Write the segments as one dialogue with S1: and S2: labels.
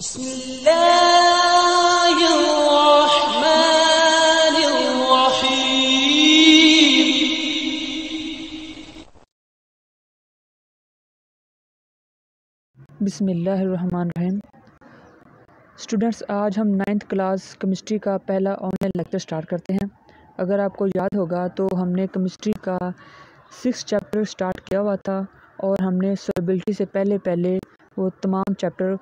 S1: बिस्मिल्लाहिर्रहमानिर्रहीम। स्टूडेंट्स, आज हम 9th क्लास केमिस्ट्री का पहला ऑनलाइन लेक्चर स्टार्ट करते हैं। अगर आपको याद होगा तो हमने केमिस्ट्री का 6 चैप्टर स्टार्ट किया हुआ था और हमने सोलबिलिटी से पहले वो तमाम चैप्टर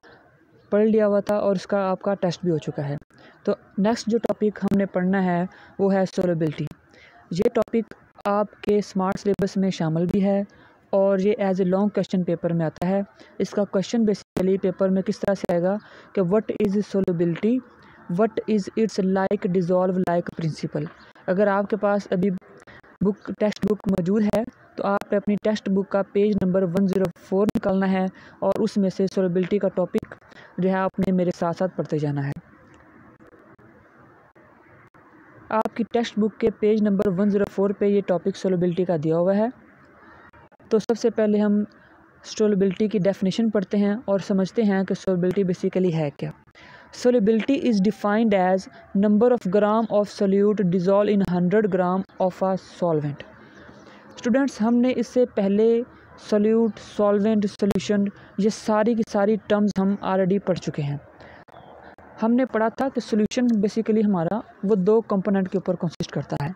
S1: पढ़ लिया हुआ था और उसका आपका टेस्ट भी हो चुका है। तो नेक्स्ट जो टॉपिक हमने पढ़ना है वो है सोलबिलिटी। ये टॉपिक आपके स्मार्ट सिलेबस में शामिल भी है और ये as a long question paper में आता है। इसका क्वेश्चन बेसिकली पेपर में किस तरह से आएगा कि what is solubility, what is its like dissolve like principle. अगर आपके पास अभी टेक्स्ट बुक मौजूद है तो आप अपनी टेक्स्ट बुक का पेज नंबर 104 निकालना है और उसमें से सोलबिलिटी का टॉपिक जो है आपने मेरे साथ साथ पढ़ते जाना है। आपकी टेक्स्ट बुक के पेज नंबर 104 पे ये टॉपिक सोलबिलिटी का दिया हुआ है। तो सबसे पहले हम सोलबिलिटी की डेफिनेशन पढ़ते हैं और समझते हैं कि सोलबिलिटी बेसिकली है क्या। Solubility is defined as number of gram of solute dissolve in 100 gram of a solvent. Students, हमने इससे पहले सोल्यूट, सॉल्वेंट, सोल्यूशन ये सारी की सारी टर्म्स हम ऑलरेडी पढ़ चुके हैं। हमने पढ़ा था कि सोल्यूशन बेसिकली हमारा वो 2 कंपोनेंट के ऊपर कंसिस्ट करता है।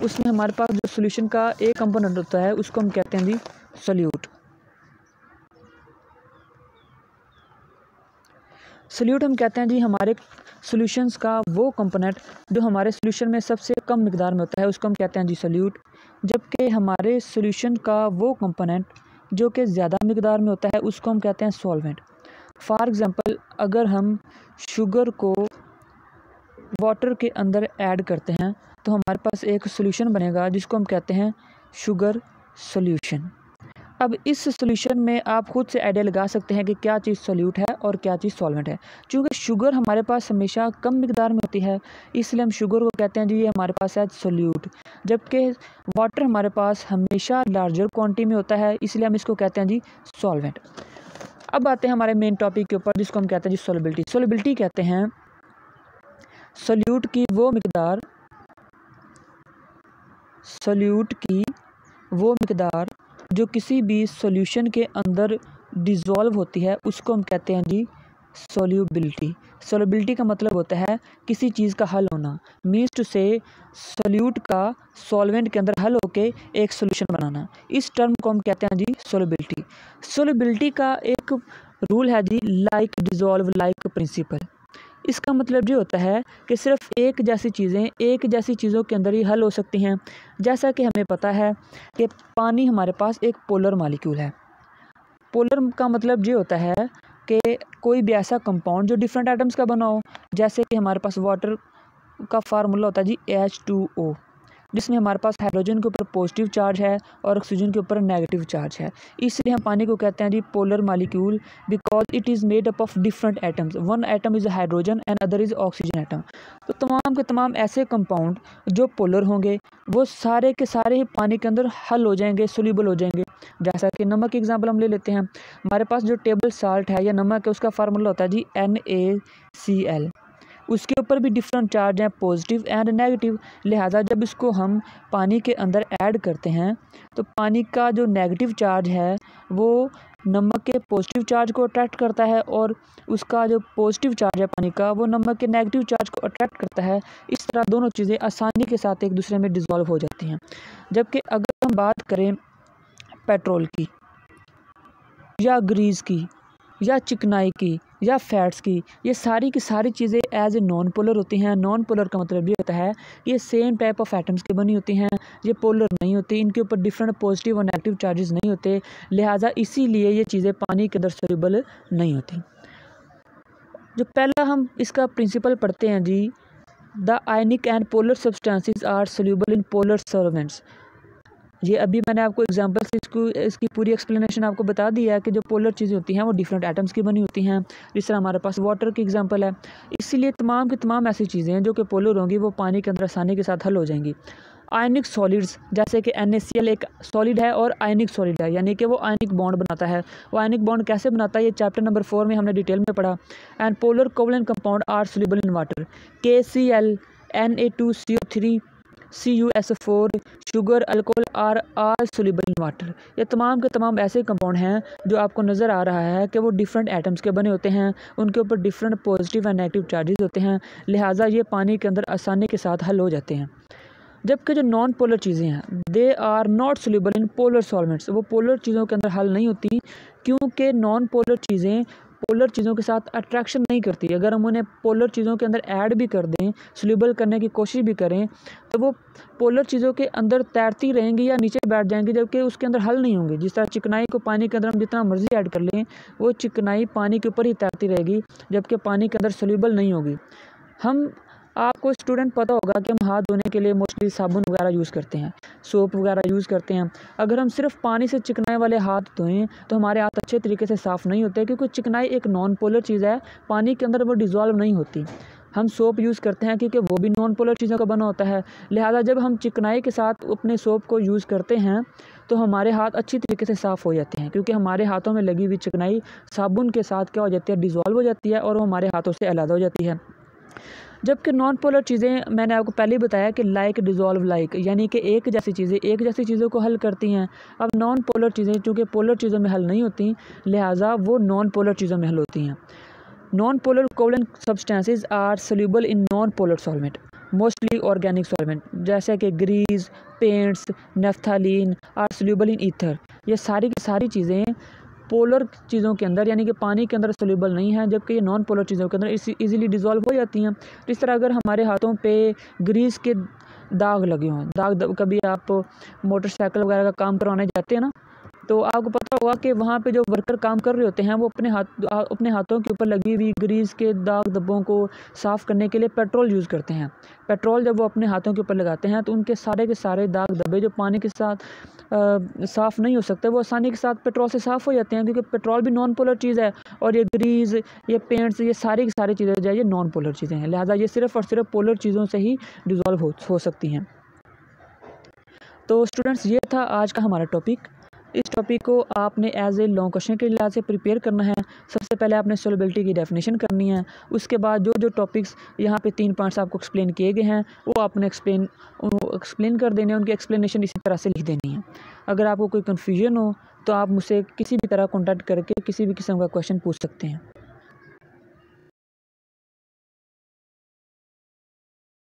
S1: उसमें हमारे पास जो सोल्यूशन का एक कंपोनेंट होता है उसको हम कहते हैं जी सोल्यूट। सोल्यूट हम कहते हैं जी हमारे सॉल्यूशंस का वो कंपोनेंट जो हमारे सोल्यूशन में सबसे कम मिकदार में होता है उसको हम कहते हैं जी सोल्यूट। जबकि हमारे सोल्यूशन का वो कंपोनेंट जो कि ज़्यादा मिकदार में होता है उसको हम कहते हैं सॉल्वेंट। फॉर एग्ज़ाम्पल, अगर हम शुगर को वाटर के अंदर ऐड करते हैं तो हमारे पास एक सोल्यूशन बनेगा जिसको हम कहते हैं शुगर सोल्यूशन। अब इस सोल्यूशन में आप खुद से आइडिया लगा सकते हैं कि क्या चीज़ सोल्यूट है और क्या चीज़ सॉल्वेंट है। चूँकि शुगर हमारे पास हमेशा कम मिकदार में होती है इसलिए हम शुगर को कहते हैं जी ये हमारे पास है सोल्यूट। जबकि वाटर हमारे पास हमेशा लार्जर क्वांटिटी में होता है इसलिए हम इसको कहते हैं जी सॉल्वेंट। अब आते हैं हमारे मेन टॉपिक के ऊपर जिसको हम कहते हैं जी सोलबिलिटी। सोलबिलिटी कहते हैं सोल्यूट की वो मिकदार जो किसी भी सॉल्यूशन के अंदर डिज़ोल्व होती है उसको हम कहते हैं जी सोल्यूबिलिटी। सोल्यूबिलिटी का मतलब होता है किसी चीज़ का हल होना, मीन्स टू से सोल्यूट का सॉल्वेंट के अंदर हल होके एक सोल्यूशन बनाना। इस टर्म को हम कहते हैं जी सोल्यूबिलिटी। सोल्यूबिलिटी का एक रूल है जी लाइक डिज़ोल्व लाइक प्रिंसिपल। इसका मतलब ये होता है कि सिर्फ एक जैसी चीज़ों के अंदर ही हल हो सकती हैं। जैसा कि हमें पता है कि पानी हमारे पास एक पोलर मॉलिक्यूल है। पोलर का मतलब ये होता है कि कोई भी ऐसा कंपाउंड जो डिफरेंट एटम्स का बना हो, जैसे कि हमारे पास वाटर का फार्मूला होता है जी H2O, जिसमें हमारे पास हाइड्रोजन के ऊपर पॉजिटिव चार्ज है और ऑक्सीजन के ऊपर नेगेटिव चार्ज है। इसलिए हम पानी को कहते हैं जी polar molecule because it is made up of different atoms. One atom is hydrogen and other is oxygen atom. तो तमाम के तमाम ऐसे कंपाउंड जो पोलर होंगे वो सारे के सारे ही पानी के अंदर हल हो जाएंगे, सोल्यूबल हो जाएंगे। जैसा कि नमक की एग्जाम्पल हम ले लेते हैं। हमारे पास जो टेबल साल्ट है या नमक है उसका फार्मूला होता है जी NaCl। उसके ऊपर भी डिफरेंट चार्ज हैं, पॉजिटिव एंड नेगेटिव। लिहाजा जब इसको हम पानी के अंदर ऐड करते हैं तो पानी का जो नेगेटिव चार्ज है वो नमक के पॉजिटिव चार्ज को अट्रैक्ट करता है और उसका जो पॉजिटिव चार्ज है पानी का वो नमक के नेगेटिव चार्ज को अट्रैक्ट करता है। इस तरह दोनों चीज़ें आसानी के साथ एक दूसरे में डिज़ोल्व हो जाती हैं। जबकि अगर हम बात करें पेट्रोल की या ग्रीस की या चिकनाई की या फैट्स की, ये सारी की सारी चीज़ें एज ए नॉन पोलर होती हैं। नॉन पोलर का मतलब ये होता है ये सेम टाइप ऑफ एटम्स की बनी होती हैं, ये पोलर नहीं होती, इनके ऊपर डिफरेंट पॉजिटिव और नेगेटिव चार्जेस नहीं होते। लिहाजा इसीलिए ये चीज़ें पानी के अंदर सोल्यूबल नहीं होती। जो पहला हम इसका प्रिंसिपल पढ़ते हैं जी, the ionic and polar substances are soluble in polar solvents. ये अभी मैंने आपको एग्जांपल से इसकी पूरी एक्सप्लेनेशन आपको बता दी है कि जो पोलर चीज़ें होती हैं वो डिफरेंट एटम्स की बनी होती हैं। जिस तरह हमारे पास वाटर की एग्जांपल है, इसीलिए तमाम की तमाम ऐसी चीज़ें हैं जो कि पोलर होंगी वो पानी के अंदर आसानी के साथ हल हो जाएंगी। आयनिक सॉलिड्स जैसे कि NaCl एक सॉलिड है और आयनिक सॉलिड है, यानी कि वो आयनिक बॉन्ड बनाता है। वो आयनिक बॉन्ड कैसे बनाता है ये चैप्टर नंबर 4 में हमने डिटेल में पढ़ा। And polar covalent compound are soluble in water, KCl, Na2CO3, CuSO4, sugar, alcohol are soluble in water. ये तमाम के तमाम ऐसे कंपाउंड हैं जो आपको नज़र आ रहा है कि वो डिफरेंट एटम्स के बने होते हैं, उनके ऊपर different positive and negative charges होते हैं, लिहाजा ये पानी के अंदर आसानी के साथ हल हो जाते हैं। जबकि जो नॉन पोलर चीज़ें हैं they are not soluble in polar solvents, वो पोलर चीज़ों के अंदर हल नहीं होती, क्योंकि नॉन पोलर चीज़ें पोलर चीज़ों के साथ अट्रैक्शन नहीं करती। अगर हम उन्हें पोलर चीज़ों के अंदर ऐड भी कर दें, सोल्यूबल करने की कोशिश भी करें, तो वो पोलर चीज़ों के अंदर तैरती रहेंगी या नीचे बैठ जाएंगी, जबकि उसके अंदर हल नहीं होंगे। जिस तरह चिकनाई को पानी के अंदर हम जितना मर्जी ऐड कर लें, वो चिकनाई पानी के ऊपर ही तैरती रहेगी, जबकि पानी के अंदर सोल्यूबल नहीं होगी। आपको स्टूडेंट पता होगा कि हम हाथ धोने के लिए मोस्टली साबुन वगैरह यूज़ करते हैं, सोप वगैरह यूज़ करते हैं। अगर हम सिर्फ पानी से चिकनाई वाले हाथ धोएं तो हमारे हाथ अच्छे तरीके से साफ़ नहीं होते, क्योंकि चिकनाई एक नॉन पोलर चीज़ है, पानी के अंदर वो डिज़ोल्व नहीं होती। हम सोप यूज़ करते हैं क्योंकि वो भी नॉन पोलर चीज़ों का बना होता है, लिहाजा जब हम चिकनाई के साथ अपने सोप को यूज़ करते हैं तो हमारे हाथ अच्छी तरीके से साफ़ हो जाते हैं, क्योंकि हमारे हाथों में लगी हुई चिकनाई साबुन के साथ क्या हो जाती है, डिज़ोल्व हो जाती है और वो हमारे हाथों से अलग हो जाती है। जबकि नॉन पोलर चीज़ें मैंने आपको पहले ही बताया कि लाइक डिज़ोल्व लाइक, यानी कि एक जैसी चीज़ों को हल करती हैं। अब नॉन पोलर चीज़ें चूँकि पोलर चीज़ों में हल नहीं होती, लिहाजा वो नॉन पोलर चीज़ों में हल होती हैं। Non polar covalent substances are soluble in non polar solvent, mostly organic solvent, जैसे कि grease, paints, naphthalene are soluble in ether. ये सारी की सारी चीज़ें पोलर चीज़ों के अंदर यानी कि पानी के अंदर सोल्यूबल नहीं है, जबकि ये नॉन पोलर चीज़ों के अंदर इजीली डिज़ोल्व हो जाती हैं। इस तरह अगर हमारे हाथों पे ग्रीस के दाग लगे हों, कभी आप मोटरसाइकिल वगैरह का काम करवाने जाते हैं ना, तो आपको पता होगा कि वहाँ पे जो वर्कर काम कर रहे होते हैं वो अपने हाथों के ऊपर लगी हुई ग्रीस के दाग धब्बों को साफ़ करने के लिए पेट्रोल यूज़ करते हैं। पेट्रोल जब वो अपने हाथों के ऊपर लगाते हैं तो उनके सारे के सारे दाग धब्बे जो पानी के साथ साफ़ नहीं हो सकते, वो आसानी के साथ पेट्रोल से साफ़ हो जाते हैं, क्योंकि पेट्रोल भी नॉन पोलर चीज़ है और ये ग्रीस, ये पेंट्स, ये सारी की सारी चीज़ें जो है ये नॉन पोलर चीज़ें हैं, लिहाजा ये सिर्फ़ और सिर्फ पोलर चीज़ों से ही डिज़ोल्व हो सकती हैं। तो स्टूडेंट्स, ये था आज का हमारा टॉपिक। इस टॉपिक को आपने एज ए लॉन्ग क्वेश्चन के लिहाज से प्रिपेयर करना है। सबसे पहले आपने सोल्युबिलिटी की डेफिनेशन करनी है, उसके बाद जो जो टॉपिक्स यहाँ पे 3 पॉइंट्स आपको एक्सप्लेन किए गए हैं वो आपने एक्सप्लेन कर देने हैं, उनकी एक्सप्लेनेशन इसी तरह से लिख देनी है। अगर आपको कोई कन्फ्यूजन हो तो आप मुझसे किसी भी तरह कॉन्टैक्ट करके किसी भी किस्म का क्वेश्चन पूछ सकते हैं।